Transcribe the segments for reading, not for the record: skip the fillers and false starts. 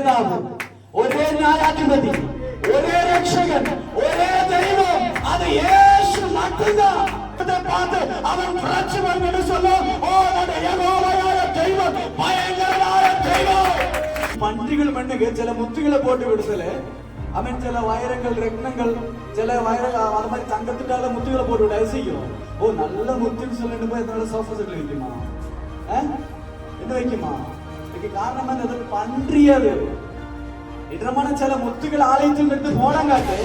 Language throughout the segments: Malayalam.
നേതാവ്, ഒരേ ന്യായാധിപതി, ഒരേ രക്ഷകൻ, ഒരേ ദൈവം. അത് യേശു மட்டும்தான். பார்த்து அவன் புரட்சி பண்ணு சொல்லும். ஓ നമ്മുടെ യഹോവയായ ദൈവം ഭയങ്കരമായ ദൈവം. മന്ത്രികൾ മണ്ണുക ചില മുത്തുകളെ போட்டு விடுதலே. அவன் சில வைரங்கள் ரத்னங்கள் சில அது மாதிரி தங்கத்துக்கால முத்துகளை போட்டு விட செய்யும். ஓ நல்ல முத்துன்னு சொல்லிட்டு போய் அதனால சோஃபா செட்ல வைக்குமா? என்ன வைக்குமா? இதுக்கு காரணம் என்னது? பன்றியது. ഇടமான ചില മുത്തുകൾ ആലയത്തിൽ നിന്ന് പോണങ്ങാട്ടെ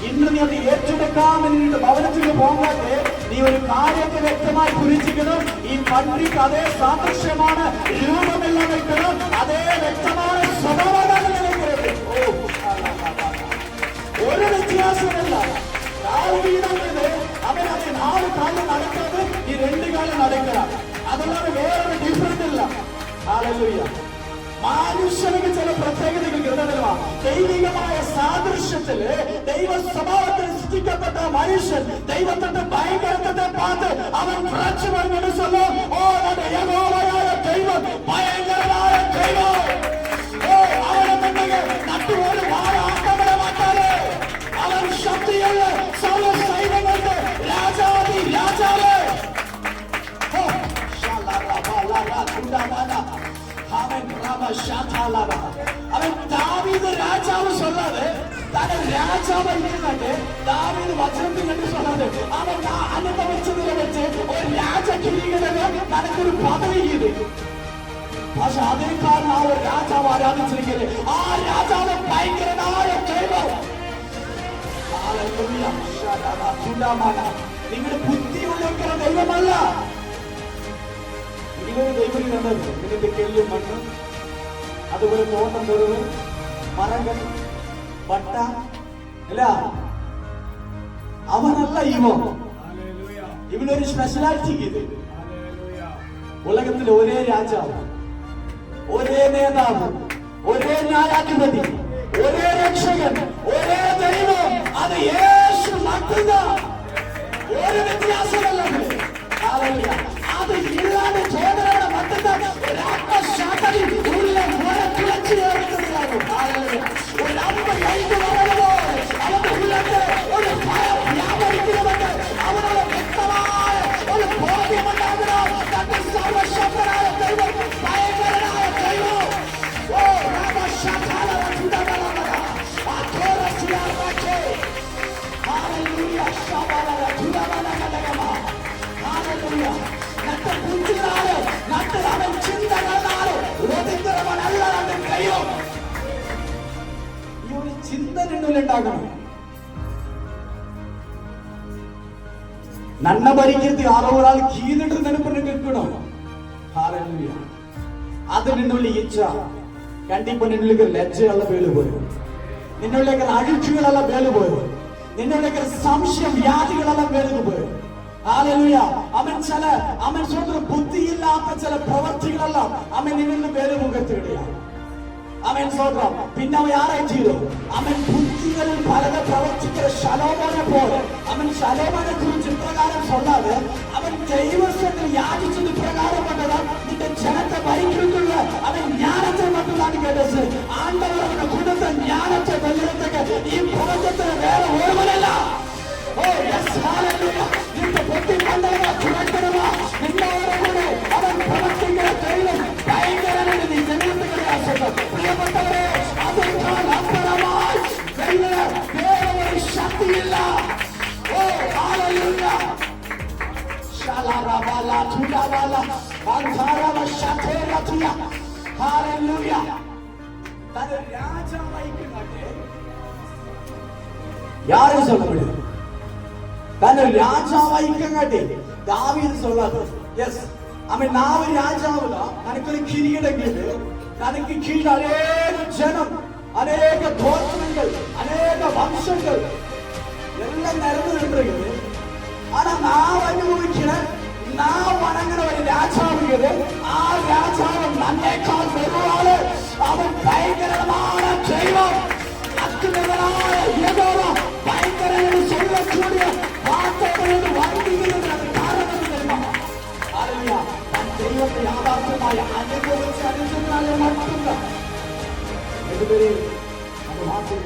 ഇന്ന് നീ അത് ഏറ്റെടുക്കാമെന്ന് നിന്റെ ഭവനത്തിൽ പോകാട്ടെ നീ ഒരു കാര്യത്തെ വ്യക്തമായി കുറിച്ചിരിക്കണം. ഈ പണ്ഡിക്ക് അതേ സാദൃശ്യമാണ്, രൂപമെല്ലാം വെക്കണം, അതേ വ്യക്തമായ സ്വഭാവമാണ് നിലനിൽക്കുന്നത്. ഒരു വ്യത്യാസമല്ല. അവൻ അത് 4 കാലം നടക്കുന്നത് ഈ 2 കാലം നടക്കണം. അതല്ലാതെ വേറൊരു ഡിഫറൻസ് ഇല്ല. ഹല്ലേലൂയ. മനുഷ്യർക്ക് ചില പ്രത്യേകതകൾ കിടന്നില്ല. ദൈവികമായ സാദൃശ്യത്തില് ദൈവ സ്വഭാവത്തിൽ സൃഷ്ടിക്കപ്പെട്ട മനുഷ്യൻ ദൈവത്തിന്റെ ഭയങ്കരത്തെ പാത്ത് അവൻ പുറച്ചു പറഞ്ഞു சொல்லும். ഓ നമ്മുടെ യഹോവയായ ദൈവം ഭയങ്കരമായ ദൈവം. ഓ അവനെ തന്നെ നട്ടുപോലെ വാഴാക്കമല മാറ്റാതെ അവൻ ശക്തിയുള്ള സർവ സൈന്യങ്ങളുടെ രാജാവി രാജാവ്. അവൻ ദാവീദ് രാജാവ് சொல்லாது താൻ രാജാവ് ഇരിക്കുന്നുണ്ട്. ദാവീദ് വചനത്തിൽ കണ്ടു சொல்லாது അവൻ അനുഭവിച്ചതിനെ വെച്ച് ഒരു രാജകിരീടം തനക്കൊരു പദവി ചെയ്തു. പക്ഷെ അതേ കാരണം ആ ഒരു രാജാവ് ആരാധിച്ചിരിക്കുന്നത് ആ രാജാവ് ഭയങ്കരനായ ദൈവം. നിങ്ങളുടെ ബുദ്ധിയുള്ള ദൈവമല്ല. ദൈവം കണ്ടത് ഇതിന്റെ കെല്ലും മണ്ണും അതുപോലെ തോട്ടം തൊടുവ് മരങ്ങൾ പട്ട അല്ല അവനല്ല ഇവനൊരു സ്പെഷ്യലാലിറ്റി ഇത്. ഉലകത്തിൽ ഒരേ രാജാവ്, ഒരേ നേതാവ്, ഒരേ ന്യായാധിപതി, ഒരേ രക്ഷകൻ, ഒരേ ദൈവം. അത് യേശു மட்டும்தான். ഒരു വ്യത്യാസമല്ല. അത് ഇല്ലാതെ ചോദനയുടെ மட்டும்தான் ഒരു ആത്മശാന്തി ഉള്ള തുളച്ചു ചേർക്കുന്നതാകും. ഒരു അമ്മ കൈക്ക് വളരുമോ അവന്റെ ഉള്ളത്തെ ഒരു ഭയം വ്യാപരിക്കുന്നുണ്ട്. അവനോട് വ്യക്തമായ ഒരു ബോധ്യമുണ്ടാകണം. തന്റെ സർവശക്തനായ ദൈവം ഭയങ്കരനായ ദൈവം. ഓ രാമശാഖാല ചിന്തനുണ്ടാകണം. നന്മ ഭരിക്കരുത് ആരോ ഒരാൾ കീഴിട്ട് നെനപ്പന്നെ കേൾക്കണം. ഹല്ലേലൂയ. അത് നിന്നുള്ള ഇച്ഛ കണ്ടിപ്പോ നിന്നുള്ളിൽ ലജ്ജയുള്ള പേര് പോയത്, നിന്നുള്ളിൽ അഴിച്ചുകളുള്ള പേര് പോയത്, നിന്നുള്ളിൽ സംശയം വ്യാധികളെല്ലാം പേര് പോയത്. ഹല്ലേലൂയ. അവൻ സ്വന്തം ബുദ്ധിയില്ലാത്ത ചില പ്രവർത്തികളെല്ലാം അവൻ നിന്നിൽ പേര് മുഖത്തിടുകയാണ്. അവൻ സ്വന്തം പിന്നെ അവൻ ആരായി ചെയ്തു? അവൻ ബുദ്ധികളിൽ പലത് പ്രവർത്തിക്കുന്ന ശലോമോനെ പോലെ. അവൻ ശലോമോനെ കുറിച്ച് ഇപ്രകാരം சொல்லாது അവൻ ദൈവത്തിൽ യാചിച്ചത് പ്രകാരപ്പെട്ടത് നിന്റെ ജനത്തെ ഭരിക്കുന്നുള്ള അവൻ ജ്ഞാനത്തെ மட்டும்தான் കേട്ടത്. ആണ്ടവർ അവനെ കൊടുത്ത ജ്ഞാനത്തെ വെല്ലുവിളിക്ക് ഈ പ്രപഞ്ചത്തിന് വേറെ ഒരുവനല്ല. ഓ യെസ് ഹല്ലേലൂയ. നിന്റെ ബുദ്ധി മണ്ഡലങ്ങൾ തുറക്കണമോ നിന്നോടെ കൂടെ അവൻ പ്രവർത്തിക്കുന്ന ദൈവം ഭയങ്കരനാണ്. നീ ജനത്തെ ആശ്രയിക്കും. പ്രിയപ്പെട്ടവരെ, അതിനേക്കാൾ അപ്പുറമായി വേറെ ഒരു ശക്തിയില്ല. ഓ ഹല്ലേലൂയ. ശാലാറബാല തുലാബാല അൻസാറബ ശതേറതിയ ഹല്ലേലൂയ. തന്റെ രാജാവായിക്കട്ടെ யாரும் சொல்ல முடியாது. தன்னை ராஜாவாயிக்கங்காட்டி தாவீது சொல்லாது. எஸ் அவன் நாவ ராஜாவுதான். தனக்கு கிரீடம் கேடு, தனக்கு கீழ் அநேக ஜனம், அநேக கோத்திரங்கள், அநேக வம்சங்கள் எல்லாம் நடந்து நின்றது. ஆனா நான் அனுபவிக்கிறேன், நான் வணங்குற ஒரு ராஜாவுக்கு ஆ ராஜாவும் நன்மைக்கால் பெருவாள். அவன் பயங்கரமான தெய்வம். அத்துமீறலான யெகோவா பயங்கரன்னு சொல்லக்கூடிய வார்த்தைகளோடு வருகிறது. காரணம் தெரியுமா? ஹல்லேலூயா. தன் தெய்வத்தை യാഥാർത്ഥ്യമായി അനുഭവിച്ച് അറിഞ്ഞാൽ மட்டும்தான் ரெண்டு பேரையும் அந்த வார்த்தையை